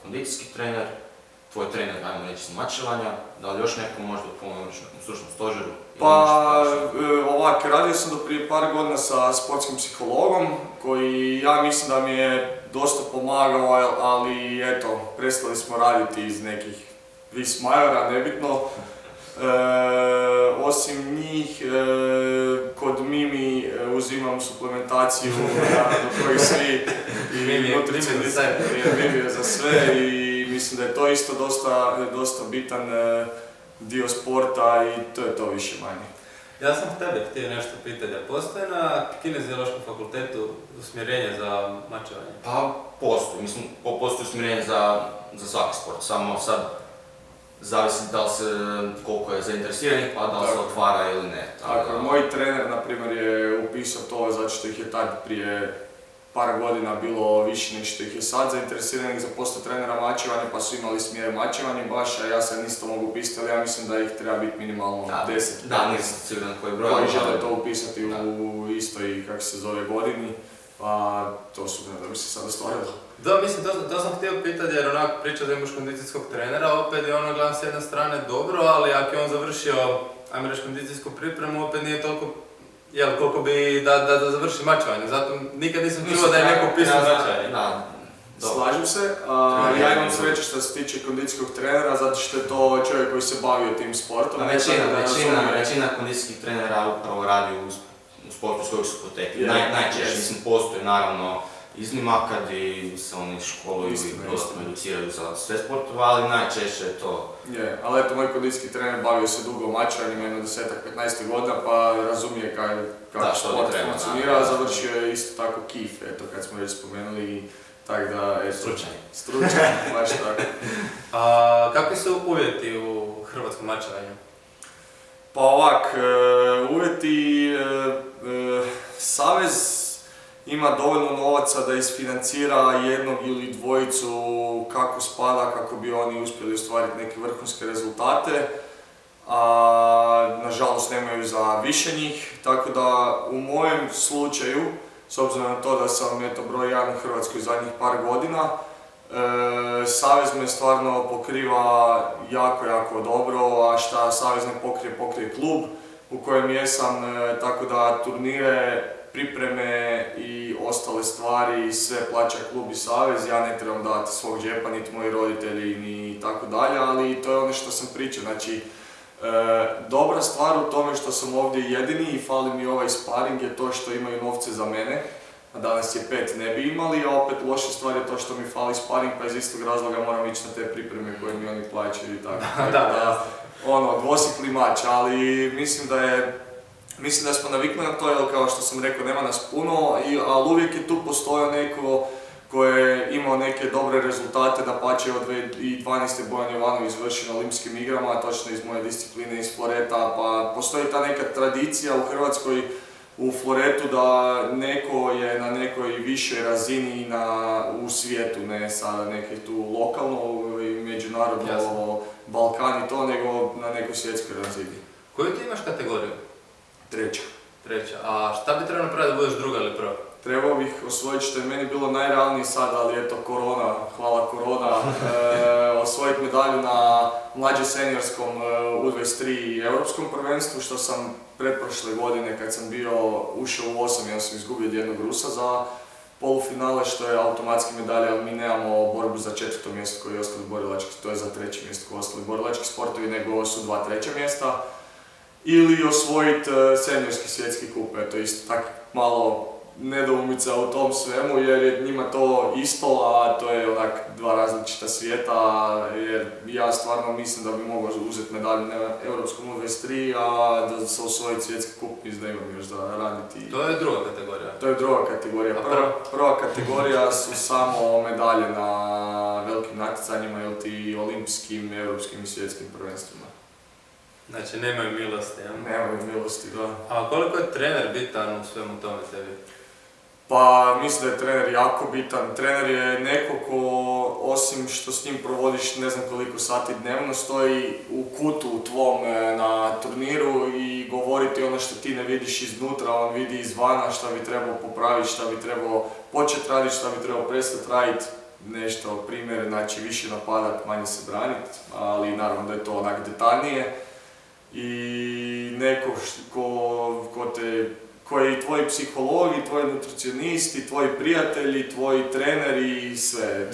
kondicijski trener, tvoj trener, ajmo reći, mačevanja, da li još neko možda u pomoć nekom stručnom stožeru? Pa ovak, radio sam do prije par godina sa sportskim psihologom koji ja mislim da mi je dosta pomagao, ali eto, prestali smo raditi iz nekih vis majora, nebitno. Osim njih, kod Mimi uzimam suplementaciju do kojih svi i nutricionisti Mimi za sve i mislim da je to isto dosta bitan dio sporta i to je to više manje. Ja sam tebe htio nešto pitati, postoje na Kineziološkom fakultetu usmjerenje za mačevanje? Pa postoji, mislim postoji usmjerenje za svaki sport, samo sad zavisi da li se, koliko je zainteresiranih, pa da li se otvara ili ne. Tako, moj trener, na primjer, je upisao to zato što ih je tad prije par godina bilo više nego što ih je sad zainteresiranih za posto trenera mačevanja, pa su imali smjer mačevanje baš, a ja sad nisam to mogu upisati, ali ja mislim da ih treba biti minimalno 10. Da, nisam siguran koji broj. Koji žele to upisati u istoj, kako se zove, godini, pa to su da bi se sad ostvarilo. Da, mislim, to sam htio pitati jer onak priča da imaš kondicijskog trenera, opet je ono gledam s jedne strane dobro, ali ako je on završio, ajmo reći, kondicijsku pripremu, opet nije toliko, koliko bi da završi mačevanje, zato nikad nisam čuo da je neko upisao mačevanje. Slažem se, ja imam sreće što se tiče kondicijskog trenera, zato što je to čovjek koji se bavio tim sportom. Većina kondicijskih trenera upravo radi u sportu s kojeg su potekli. Najčešće, mislim, postoje naravno iznimaka gdje se oni školuju i dosta educiraju za sve sportove, ali najčešće je to. Ali eto, moj kondicijski trener bavio se dugo mačevanjem, jedno 10-15 godina, pa razumije kako sport funkcionira, završio je isto tako KIF, eto, kad smo već spomenuli. Tako da, stručan, baš tako. Kakvi su uvjeti u hrvatskom mačevanju? Pa ovak, uvjeti, Savez ima dovoljno novaca da isfinancira jednog ili dvojicu kako spada, kako bi oni uspjeli ostvariti neke vrhunske rezultate, a nažalost nemaju za više njih, tako da u mojem slučaju, s obzirom na to da sam broj 1 u Hrvatskoj zadnjih par godina, Savez me stvarno pokriva jako dobro, a šta Savez ne pokrije klub u kojem jesam, tako da turnire, pripreme i ostale stvari sve plaća klub i Savez, ja ne trebam dati svog džepa, niti moji roditelji, ni tako dalje, ali to je ono što sam pričao, znači dobra stvar u tome što sam ovdje jedini i fali mi ovaj sparing je to što imaju novce za mene, a danas je 5 ne bi imali, a opet loša stvar je to što mi fali sparing, pa iz istog razloga moram ići na te pripreme koje mi oni plaćaju i tako. Dvosjekli mač, ali mislim da smo navikli na to, jer kao što sam rekao, nema nas puno, ali uvijek je tu postojao neko koji je imao neke dobre rezultate, dapače od 2012. Bojan Jovanović završio na olimpijskim igrama, točno iz moje discipline, iz floreta, pa postoji ta neka tradicija u Hrvatskoj u floretu da neko je na nekoj višoj razini u svijetu, ne sada neke tu lokalno i međunarodno, Balkan i to, nego na nekoj svjetskoj razini. Koju ti imaš kategoriju? Treća. A šta bi trebalo napraviti da budeš druga ili prva? Trebao bih osvojiti što je meni bilo najrealnije sad, ali eto korona, hvala korona, osvojiti medalju na mlađe seniorskom U23 europskom prvenstvu, što sam pretprošle godine kad sam ušao u 8, ja sam izgubio od jednog Rusa za polufinale, što je automatski medalja, ali mi nemamo borbu za 4. mjesto koji je ostali borilački, to je za 3. mjesto koji je ostali borilački sportovi, nego su 2 3. mjesta. Ili osvojiti seniorski svjetski kup, eto isto tak malo nedoumica u tom svemu jer je njima to isto, a to je onak 2 različita svijeta jer ja stvarno mislim da bi mogao uzeti medalju na Europskom U23, a da se osvojiti svjetski kup mislim da imam još da raditi. To je druga kategorija? To je druga kategorija. Prva kategorija su samo medalje na velikim natjecanjima ili ti olimpijskim, europskim i svjetskim prvenstvima. Znači nemaju milosti, ja? Nemaju milosti, da. A koliko je trener bitan u svemu tome tebi? Pa mislim da je trener jako bitan. Trener je neko ko, osim što s njim provodiš ne znam koliko sati dnevno, stoji u kutu tvom na turniru i govoriti ono što ti ne vidiš iznutra, on vidi izvana šta bi trebao popraviti, šta bi trebao početi raditi, šta bi trebao prestati raditi. nešto primjer, znači više napadat, manje se branit, ali naravno da je to onak detaljnije. I neko ko je i tvoj psiholog, i tvoj nutricionist, i tvoji prijatelji, tvoji treneri i sve.